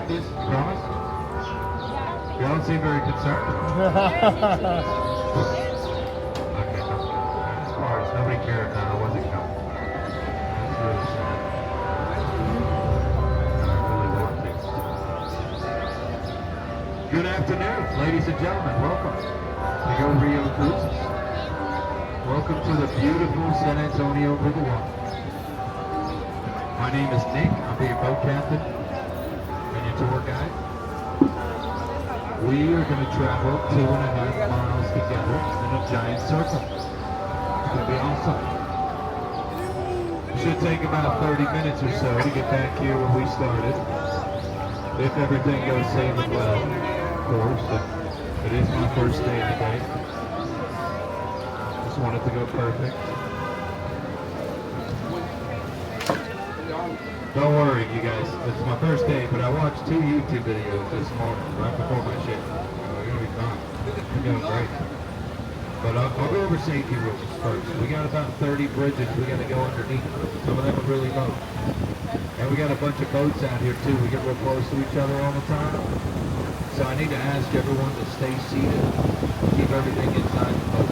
got this? You promise? You don't seem very concerned. Okay, as far as nobody cared that I wasn't coming. That's really sad. I really want to. Good afternoon, ladies and gentlemen. Welcome to Go Rio Cruises. Welcome to the beautiful San Antonio Riverwalk. My name is Nick. I'll be your boat captain and your tour guide. We are going to travel 2.5 miles together in a giant circle. It's going to be awesome. It should take about 30 minutes or so to get back here where we started. If everything goes sailing well, of course. It is my first day today. Just want it to go perfect. Don't worry, you guys. It's my first day, but I watched 2 YouTube videos this morning, right before my shift. So we're gonna be fine. We're doing great. But I'll go over safety rules first. We got about 30 bridges we got to go underneath. Some of them are really low. And we got a bunch of boats out here too. We get real close to each other all the time. So I need to ask everyone to stay seated. Keep everything inside the boat.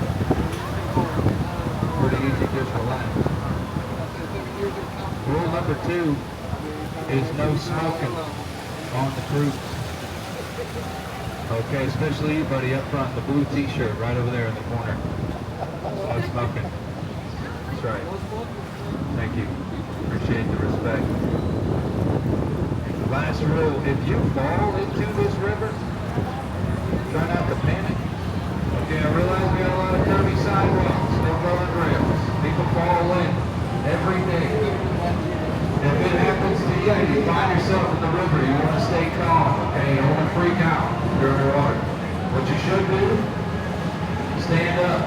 Pretty easy, just relax. Rule number 2 is no smoking on the cruise. Okay, especially you, buddy, up front, the blue t-shirt right over there in the corner. No smoking. That's right. Thank you. Appreciate the respect. Last rule, if you fall into this river, try not to panic. Okay, I realize we got a lot of curvy sidewalks, no guardrails. People fall in every day. If it happens to you, you find yourself in the river, you want to stay calm, okay? You don't want to freak out during the water. What you should do, stand up.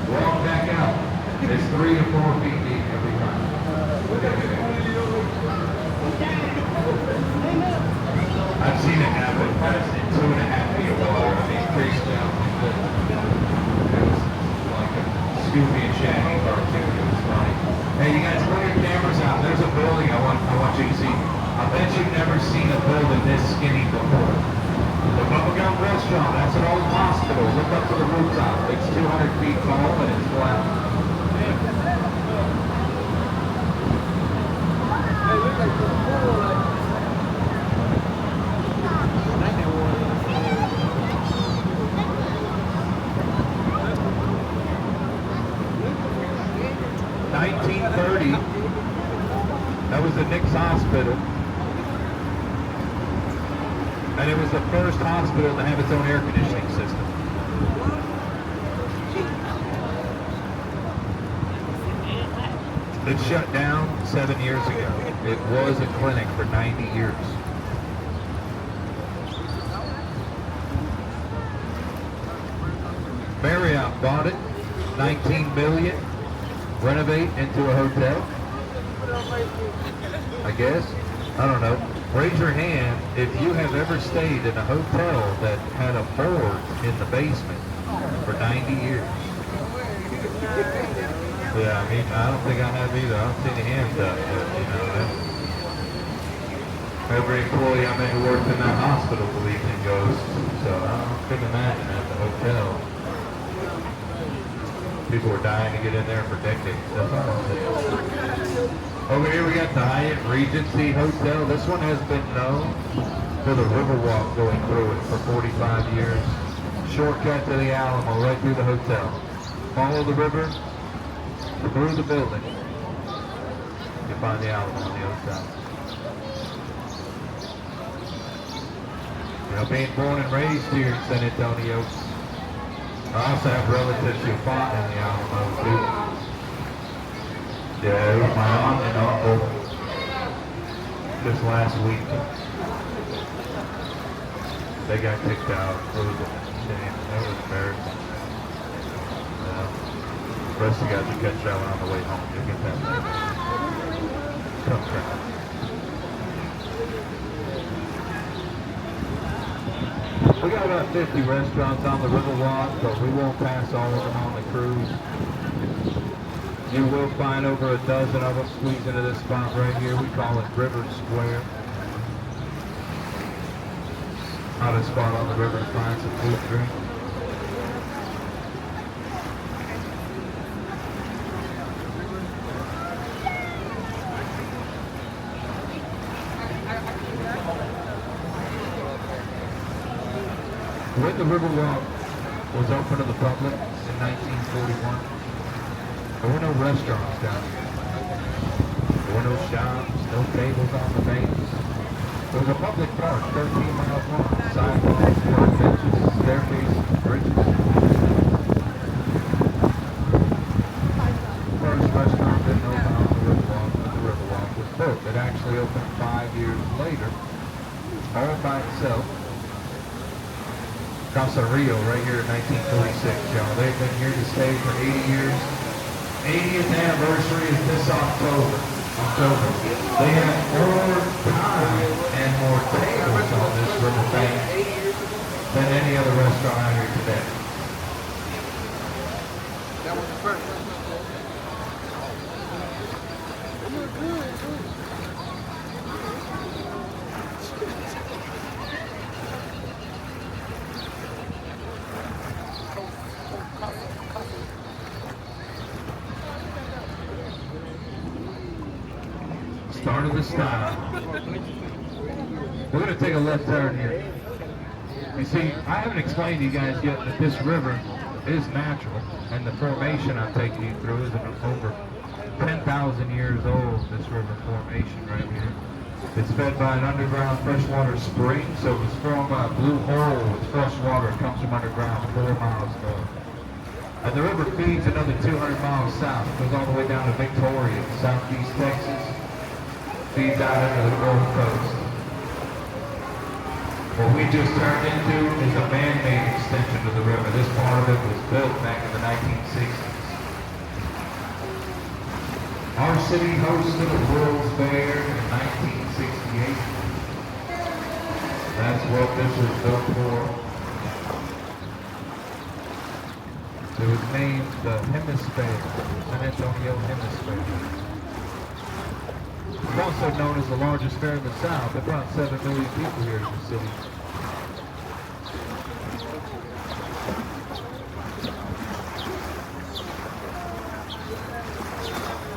Walk back out. It's 3 to 4 feet deep every time. I've seen it happen fast in 2.5 feet of water. I mean, creased down like this. It was like a Scooby and Shaggy cartoon. It was funny. Hey, you guys, bring your cameras out. There's a building I want you to see. I bet you've never seen a building this skinny before. The Bubblegum Restaurant, that's an old hospital. Look up to the rooftop. It's 200 feet tall and it's flat. Hey, look at the pool. 1930, that was the Nix Hospital, and it was the first hospital to have its own air conditioning system. It shut down 7 years ago. It was a clinic for 90 years. Marriott bought it, 19 million. Renovate into a hotel, I guess. I don't know. Raise your hand if you have ever stayed in a hotel that had a board in the basement for 90 years. Yeah, I mean, I don't think I have either. I don't see any hands up, but, you know, every employee I met who worked in that hospital believes in ghosts, so I couldn't imagine at the hotel. People were dying to get in there for decades. That's all I'm saying. Over here we got the Hyatt Regency Hotel. This one has been known for the Riverwalk going through it for 45 years. Shortcut to the Alamo, right through the hotel. Follow the river through the building. You'll find the Alamo on the other side. You know, being born and raised here in San Antonio, I also have relatives who fought in the Alamo too. Yeah, it was my aunt and uncle this last week. They got kicked out. It was a shame. That was embarrassing. The rest of you guys will catch that one on the way home. You'll get that later. Come try. We got about 50 restaurants on the Riverwalk, but we won't pass all of them on the cruise. You will find over a dozen of them squeeze into this spot right here. We call it River Square. Hottest spot on the river to find some food and drink. When the Riverwalk was open to the public in 1941, there were no restaurants down here. There were no shops, no tables on the banks. It was a public park, 13 miles long, sidewalks, park benches, staircases, bridges. The first restaurant didn't open on the Riverwalk when the Riverwalk was built. It actually opened 5 years later, all by itself. Casa Rio, right here in 1946, y'all. They've been here to stay for 80 years. 80th anniversary is this October. They have more time and more tables on this river bank than any other restaurant out here today. That was the first. Start of the style. We're going to take a left turn here. You see, I haven't explained to you guys yet that this river is natural, and the formation I'm taking you through is over 10,000 years old, this river formation right here. It's fed by an underground freshwater spring, so it was from a blue hole with fresh water. It comes from underground 4 miles north. And the river feeds another 200 miles south. It goes all the way down to Victoria, southeast Texas. Feeds out into the Gulf Coast. What we just turned into is a man-made extension of the river. This part of it was built back in the 1960s. Our city hosted a World's Fair in 1968. That's what this was built for. It was named the Hemisphere, San Antonio Hemisphere. It's also known as the largest fair in the South. It brought 7 million people here to the city.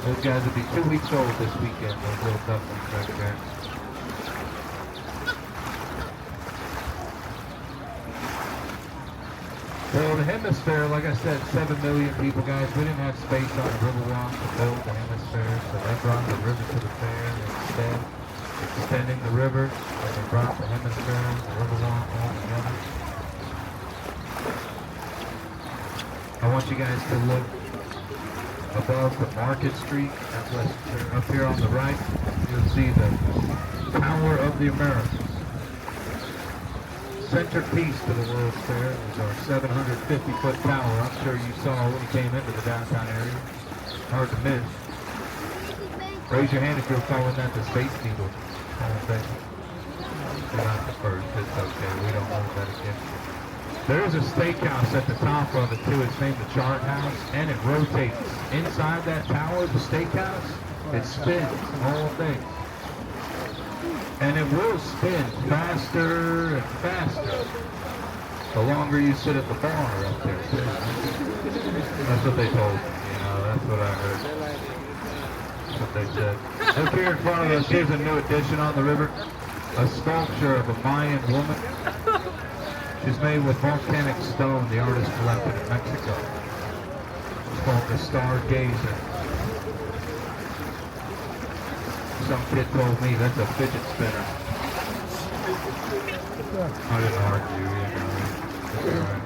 Those guys will be 2 weeks old this weekend, those little ducklings right there. Well, the Hemisphere, like I said, 7 million people, guys. We didn't have space on the Riverwalk to build the Hemisphere, so they brought the river to the fair instead, extending the river, and they brought the Hemisphere and the Riverwalk all together. I want you guys to look above the Market Street, up here on the right. You'll see the Tower of the Americas. Centerpiece to the World's Fair is our 750-foot tower. I'm sure you saw when you came into the downtown area. Hard to miss. Raise your hand if you're calling that the Space Needle. You're not the first. It's okay. We don't hold that against you. There is a steakhouse at the top of it too. It's named the Chart House, and it rotates. Inside that tower, the steakhouse, it spins all day. And it will spin faster and faster the longer you sit at the bar up there too. That's what they told me, you know, that's what I heard. That's what they said. Up here in front of us, here's a new addition on the river. A sculpture of a Mayan woman. She's made with volcanic stone the artist collected in Mexico. It's called the Stargazer. Some kid told me that's a fidget spinner. I didn't argue, you know. It's all right.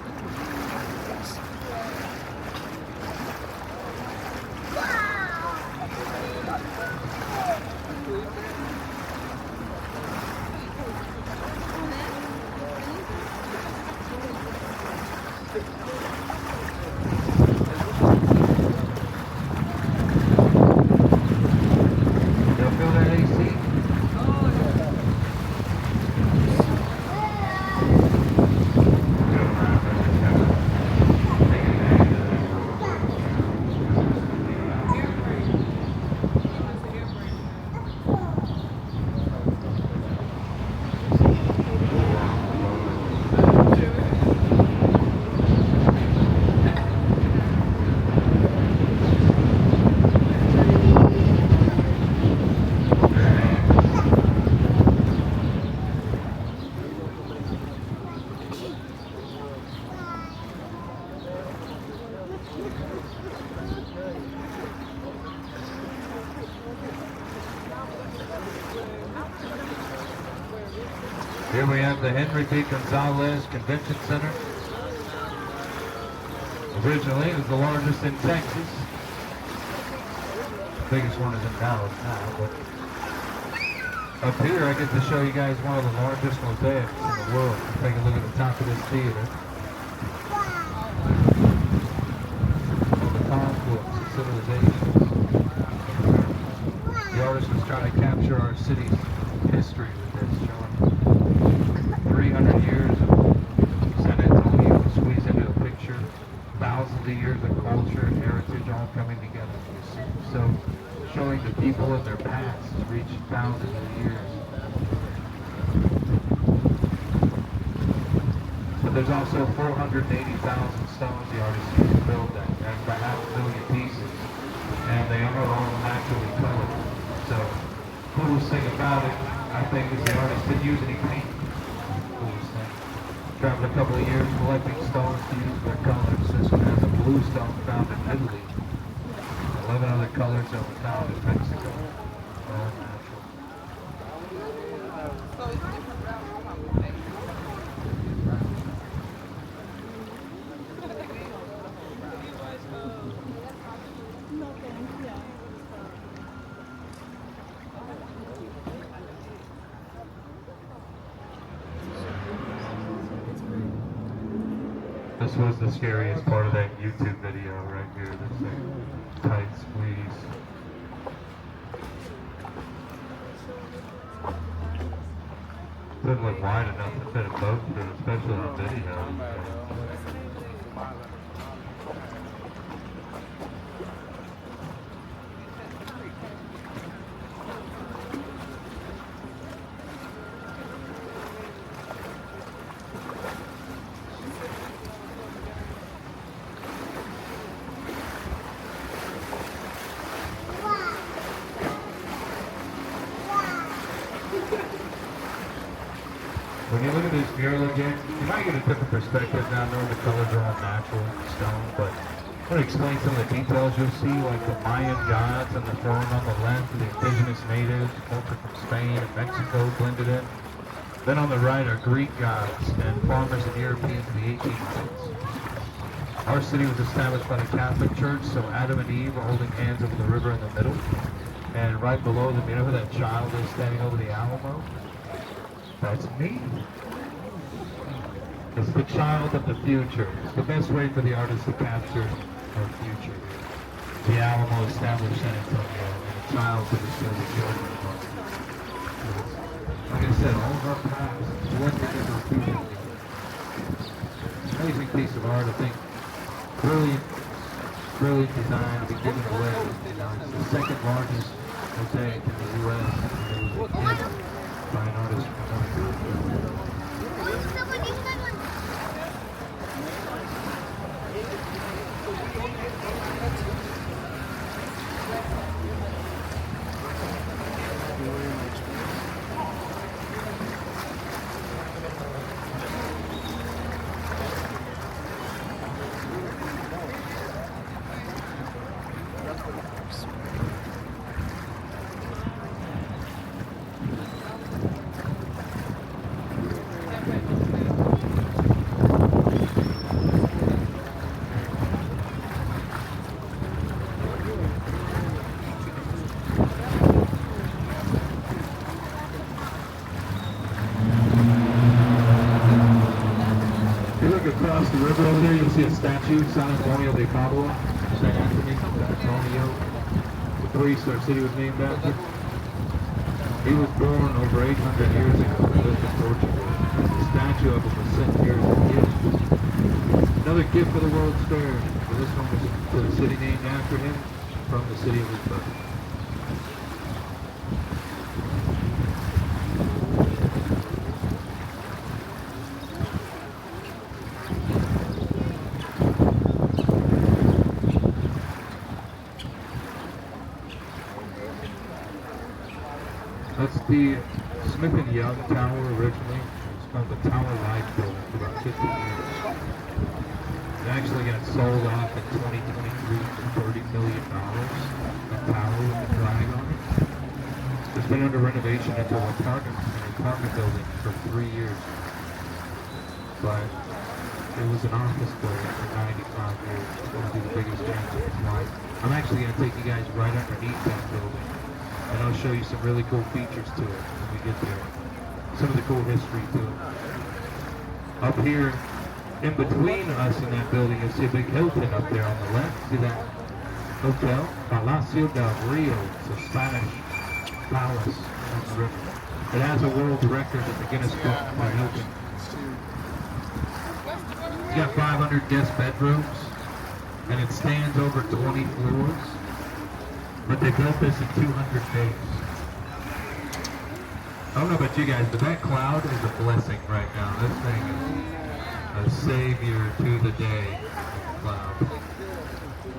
Here we have the Henry B. Gonzalez Convention Center. Originally, it was the largest in Texas. The biggest one is in Dallas now, but up here I get to show you guys one of the largest mosaics in the world. Take a look at the top of this theater. The confluence of civilizations. The artist was trying to capture our city's history with this, showing 300 years of San Antonio squeezed into a picture, thousands of years of culture and heritage all coming together. So showing the people of their past reach thousands of years. But there's also 480,000 stones the artist used to build that. That's about 500,000 pieces. And they are all naturally colored. So coolest thing about it, I think, is the artist didn't use any paint. Coolest thing. Traveled a couple of years collecting stones to use their colors. This one has a blue stone found in Italy. 11 other colors that were found in Mexico. All natural. This was the scariest part of that YouTube video right here. This thing, tight squeeze. Doesn't look wide enough to fit a boat, but especially on video. When you look at this mural again, you might get a different perspective now knowing the colors are all natural stone, but I'm going to explain some of the details you'll see, like the Mayan gods on the throne on the left, the indigenous natives, culture from Spain and Mexico blended in. Then on the right are Greek gods and farmers and Europeans in the 1800s. Our city was established by the Catholic Church, so Adam and Eve are holding hands over the river in the middle. And right below them, you know who that child is standing over the Alamo? That's me. It's the child of the future. It's the best way for the artist to capture our future. The Alamo established San Antonio, and a child to display the children of our future. Like I said, all of our past blended into the future. Amazing piece of art, I think. Brilliant design to be given away. It's the second largest mosaic in the U.S. It was a gift by an artist from another country. Across the river over there, you'll see a statue, San Antonio de Padua, St. Anthony, San Antonio, the priest our city was named after. He was born over 800 years ago and lived in Portugal. The statue of him was sent here as a gift. Another gift for the World's Fair. So this one was to the city named after him from the city of his birth. That's the Smith & Young Tower originally. It's called the Tower Life Building for about 50 years. It actually got sold off in 2023 for $30 million. The tower with the flag on it. There's been under renovation into an apartment building for 3 years. But it was an office building for 95 years. It's going to be the biggest change in its life. I'm actually going to take you guys right underneath that building, and I'll show you some really cool features to it when we get there. Some of the cool history to it. Up here, in between us and that building, you'll see a big Hilton up there on the left. See that hotel? Palacio del Rio. It's a Spanish palace on the river. It has a world record in the Guinness Book by Hilton. It's got 500 guest bedrooms, and it stands over 20 floors. But they built this in 200 days. I don't know about you guys, but that cloud is a blessing right now. This thing is a savior to the day cloud.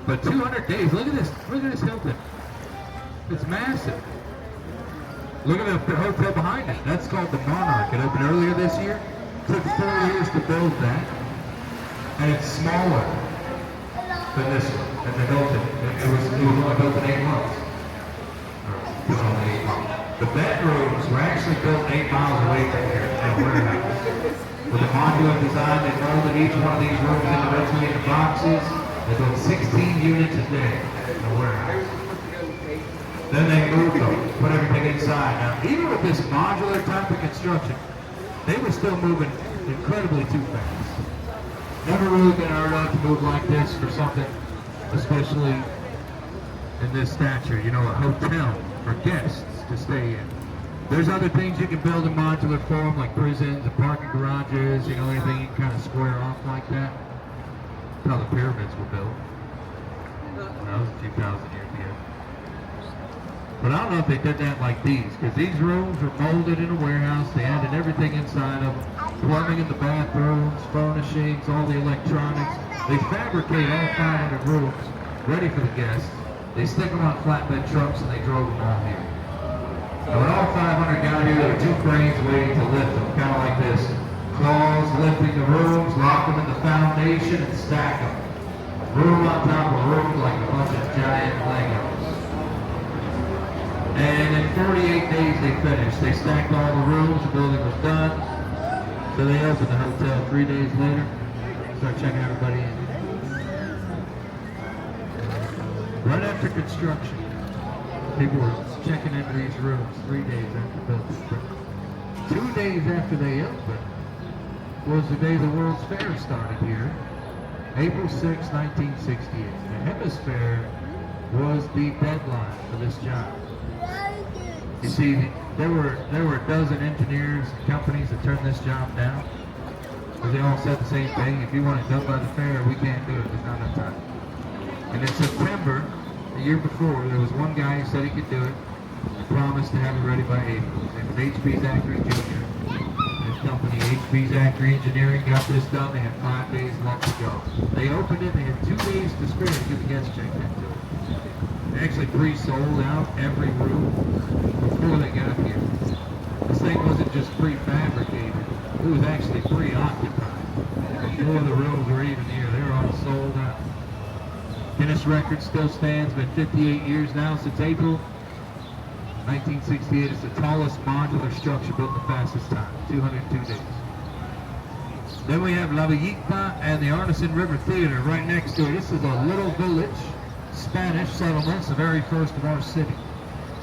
But 200 days, look at this Hilton. It's massive. Look at the hotel behind it. That's called the Monarch. It opened earlier this year. It took 4 years to build that. And it's smaller than this one, than the Hilton. It was only built in 8 months. The bedrooms were actually built 8 miles away from here in a warehouse. With a modular design, they molded each one of these rooms individually into boxes. They built 16 units a day in a warehouse. Then they moved them, put everything inside. Now, even with this modular type of construction, they were still moving incredibly too fast. Never really been heard of to move like this for something, especially in this stature. You know, a hotel for guests to stay in. There's other things you can build in modular form, like prisons and parking garages, you know, anything you can kind of square off like that. That's how the pyramids were built. That was a few thousand years ago. But I don't know if they did that like these, because these rooms were molded in a warehouse. They added everything inside of them. Plumbing in the bathrooms, furnishings, all the electronics. They fabricate all 500 rooms ready for the guests. They stick them on flatbed trucks and they drove them all here. Now when all 500 got here, there were 2 cranes waiting to lift them, kind of like this. Claws lifting the rooms, lock them in the foundation, and stack them. Room on top of room like a bunch of giant Legos. And in 48 days they finished. They stacked all the rooms, the building was done. So they opened the hotel 3 days later. Start checking everybody in. Right after construction, people were checking into these rooms 3 days after building. 2 days after they opened was the day the World's Fair started here, April 6, 1968. The Hemisphere was the deadline for this job. You see, there were a dozen engineers and companies that turned this job down because they all said the same thing. If you want it done by the fair, we can't do it. There's not enough time. And in September, the year before, there was one guy who said he could do it and promised to have it ready by April. His name was H.B. Zachary Jr. His company, H.B. Zachary Engineering, got this done. They had 5 days left to go. They opened it. They had 2 days to spare to get the guests checked into it. They actually pre-sold out every room before they got here. This thing wasn't just prefabricated. It was actually preoccupied. Before the rooms were even here, they were all sold out. Guinness record still stands. Been 58 years now since April 1968. It's the tallest modular structure built in the fastest time, 202 days. Then we have La Villita and the Arneson River Theater right next to it. This is a little village, Spanish settlement. It's the very first of our city.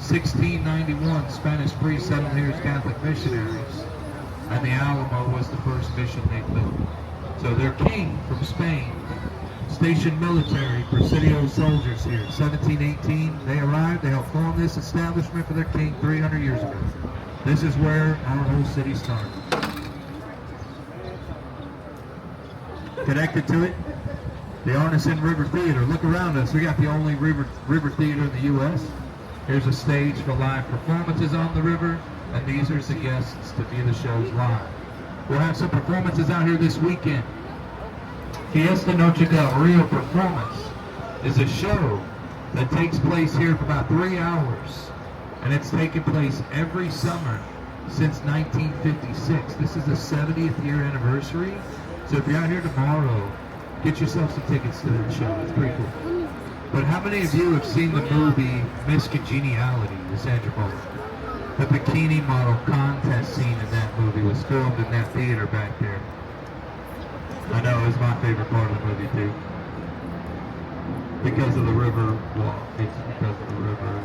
1691, Spanish priests settled here as Catholic missionaries, and the Alamo was the first mission they built. So their king from Spain stationed military Presidio soldiers here. 1718, they arrived. They helped form this establishment for their king 300 years ago. This is where our whole city started. Connected to it, the Arneson River Theater. Look around us. We got the only river theater in the U.S. Here's a stage for live performances on the river, and these are the guests to view the shows live. We'll have some performances out here this weekend. Fiesta Noche del Rio Performance is a show that takes place here for about 3 hours, and it's taken place every summer since 1956. This is the 70th year anniversary, so if you're out here tomorrow, get yourself some tickets to that show. It's pretty cool. But how many of you have seen the movie Miss Congeniality with Sandra Bullock? The bikini model contest scene in that movie was filmed in that theater back there. I know, it was my favorite part of the movie too. Because of the river walk. It's because of the river.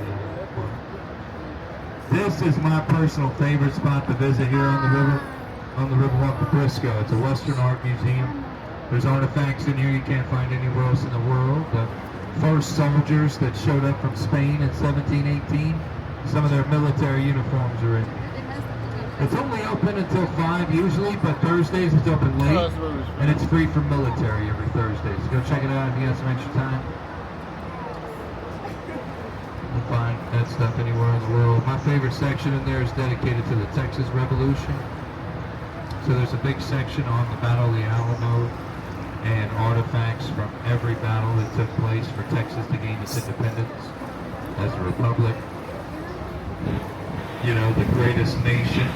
This is my personal favorite spot to visit here on the Riverwalk to Frisco. It's a Western art museum. There's artifacts in here you can't find anywhere else in the world. The first soldiers that showed up from Spain in 1718, some of their military uniforms are in. It's only open until 5 usually, but Thursdays it's open late, and it's free for military every Thursday. So go check it out if you have some extra time. You'll find that stuff anywhere in the world. My favorite section in there is dedicated to the Texas Revolution. So there's a big section on the Battle of the Alamo and artifacts from every battle that took place for Texas to gain its independence as a republic. You know, the greatest nation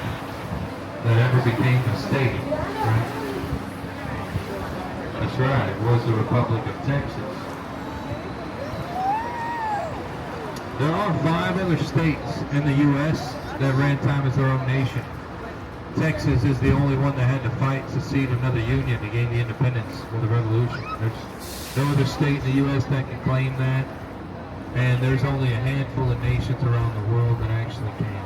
that ever became a state, right? That's right, it was the Republic of Texas. There are 5 other states in the U.S. that ran time as their own nation. Texas is the only one that had to fight to secede another union to gain the independence of the revolution. There's no other state in the U.S. that can claim that, and there's only a handful of nations around the world that actually can.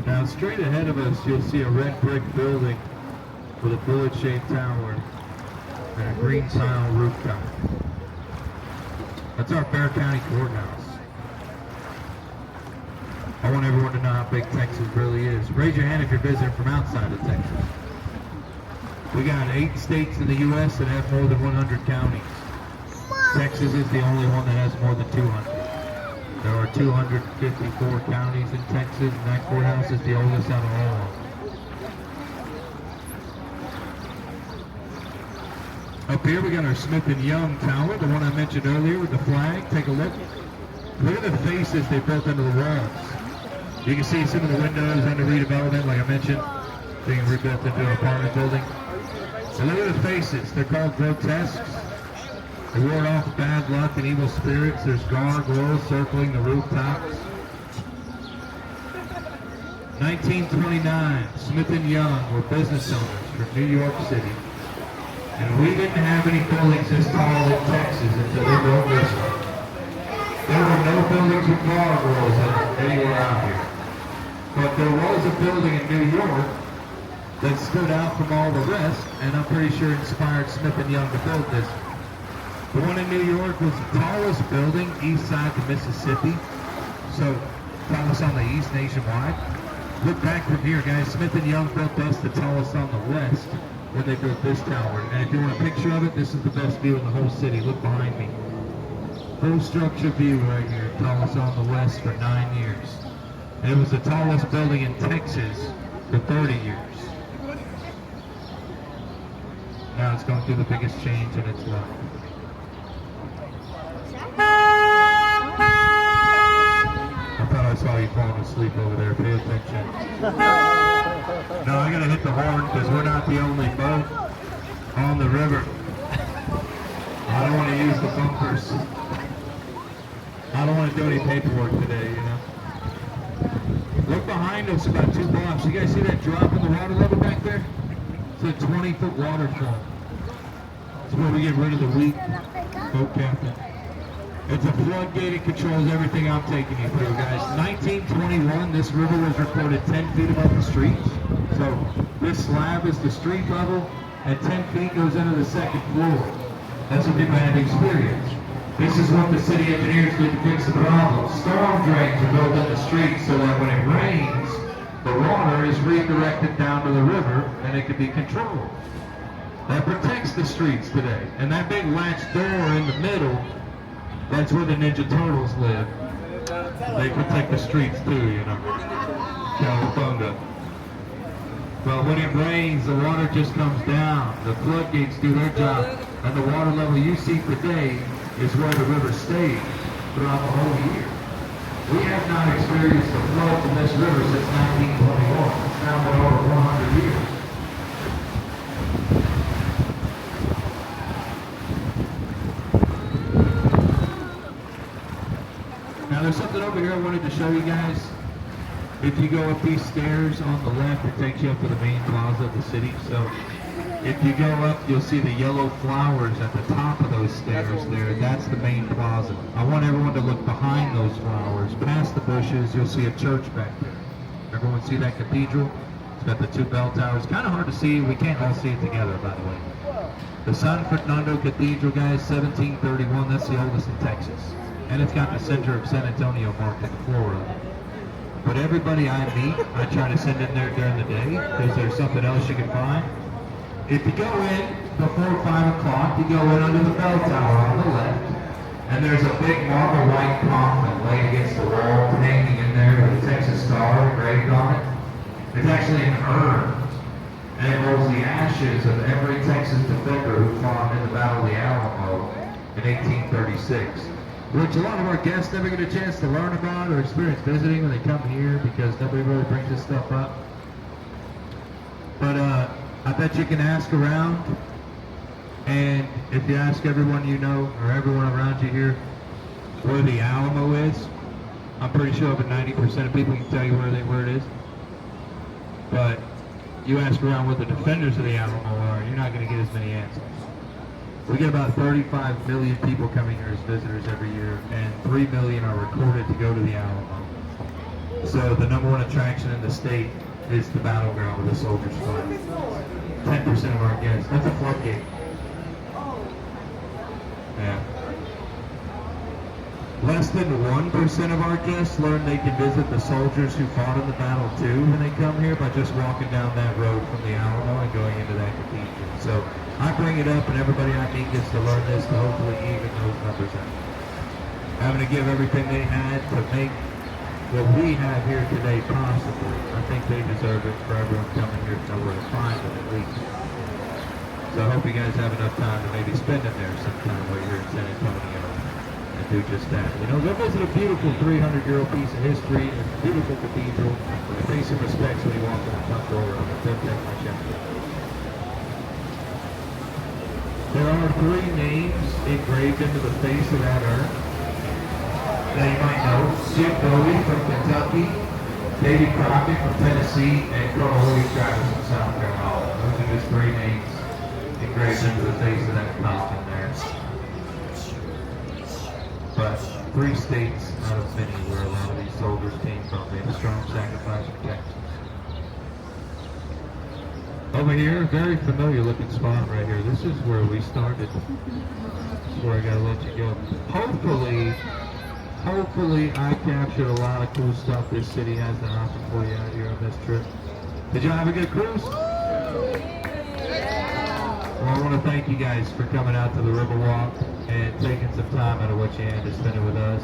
Now straight ahead of us you'll see a red brick building with a bullet-shaped tower and a green tile rooftop. That's our Bexar County Courthouse. I want everyone to know how big Texas really is. Raise your hand if you're visiting from outside of Texas. We got 8 states in the U.S. that have more than 100 counties. Texas is the only one that has more than 200. There are 254 counties in Texas, and that courthouse is the oldest out of all of them. Up here we got our Smith & Young Tower, the one I mentioned earlier with the flag. Take a look. Look at the faces they built into the walls. You can see some of the windows under redevelopment, like I mentioned, being rebuilt into an apartment building. And look at the faces. They're called grotesques. They ward off bad luck and evil spirits. There's gargoyles circling the rooftops. 1929, Smith & Young were business owners from New York City. And we didn't have any buildings this tall in Texas until they built this one. There were no buildings with gargoyles anywhere out here. But there was a building in New York that stood out from all the rest, and I'm pretty sure inspired Smith & Young to build this. The one in New York was the tallest building east side of Mississippi, so tallest on the east nationwide. Look back from here, guys. Smith & Young built us the tallest on the west when they built this tower. And if you want a picture of it, this is the best view in the whole city. Look behind me. Full structure view right here, tallest on the west for 9 years. And it was the tallest building in Texas for 30 years. Now it's going through the biggest change in its life. I thought I saw you falling asleep over there. Pay attention. No, I gotta hit the horn because we're not the only boat on the river. I don't want to use the bumpers. I don't want to do any paperwork today, you know. Look behind us about 2 blocks. You guys see that drop in the water level back there? It's a 20-foot waterfall. It's where we get rid of the weak boat captain. It's a floodgate. It controls everything I'm taking you through, guys. 1921, this river was recorded 10 feet above the street. So this slab is the street level, and 10 feet goes into the second floor. That's a demand experience. This is what the city engineers did to fix the problem. Storm drains are built in the street so that when it rains, the water is redirected down to the river and it can be controlled. that protects the streets today. And that big latch door in the middle, that's where the Ninja Turtles live. They protect the streets too, you know. Cowabunga. But when it rains, the water just comes down. The floodgates do their job. And the water level you see today is where the river stays throughout the whole year. We have not experienced a flood in this river since 1921. It's now been over 100 years. Now there's something over here I wanted to show you guys. If you go up these stairs on the left, it takes you up to the main plaza of the city. So if you go up, you'll see the yellow flowers at the top of those stairs there. That's the main plaza. I want everyone to look behind those flowers. Past the bushes, you'll see a church back there. Everyone see that cathedral? It's got the two bell towers. Kind of hard to see. We can't all see it together, by the way. The San Fernando Cathedral, guys, 1731. That's the oldest in Texas. And it's got the center of San Antonio marked in the floor of it. But everybody I meet, I try to send in there during the day because there's something else you can find. If you go in before 5 o'clock, you go in under the bell tower on the left, and there's a big marble white coffin laid against the wall, hanging in there with a Texas star engraved on it. It's actually an urn, and it holds the ashes of every Texas defender who fought in the Battle of the Alamo in 1836. Which a lot of our guests never get a chance to learn about or experience visiting when they come here because nobody really brings this stuff up. But I bet you can ask around, and if you ask everyone you know or everyone around you here where the Alamo is, I'm pretty sure over 90% of people can tell you where it is. But you ask around where the defenders of the Alamo are, you're not going to get as many answers. We get about 35 million people coming here as visitors every year, and 3 million are recorded to go to the Alamo. So the number one attraction in the state is the battleground where the soldiers fight. 10% of our guests. That's a floodgate. Yeah. Less than 1% of our guests learn they can visit the soldiers who fought in the battle too when they come here by just walking down that road from the Alamo and going into that cathedral. So I bring it up and everybody I meet gets to learn this to hopefully even those numbers out. Having to give everything they had to make what we have here today possible. I think they deserve it for everyone coming here to know where to find it at least. So I hope you guys have enough time to maybe spend it there sometime while you're in San Antonio and do just that. You know, go visit a beautiful 300-year-old piece of history and a beautiful cathedral and pay some respects when you walk in the front door of it. Don't take my check. There are 3 names engraved into the face of that urn that you might know. Jim Bowie from Kentucky, Davy Crockett from Tennessee, and Colonel Louis Travis from South Carolina. Those are just 3 names engraved into the face of that coffin there. But 3 states out of many where a lot of these soldiers came from. They had a strong sacrifice for Texas. Over here, very familiar looking spot right here. This is where we started. This is where I gotta let you go. Hopefully I captured a lot of cool stuff this city has to offer for you out here on this trip. Did y'all have a good cruise? Well, I want to thank you guys for coming out to the Riverwalk and taking some time out of what you had to spend it with us.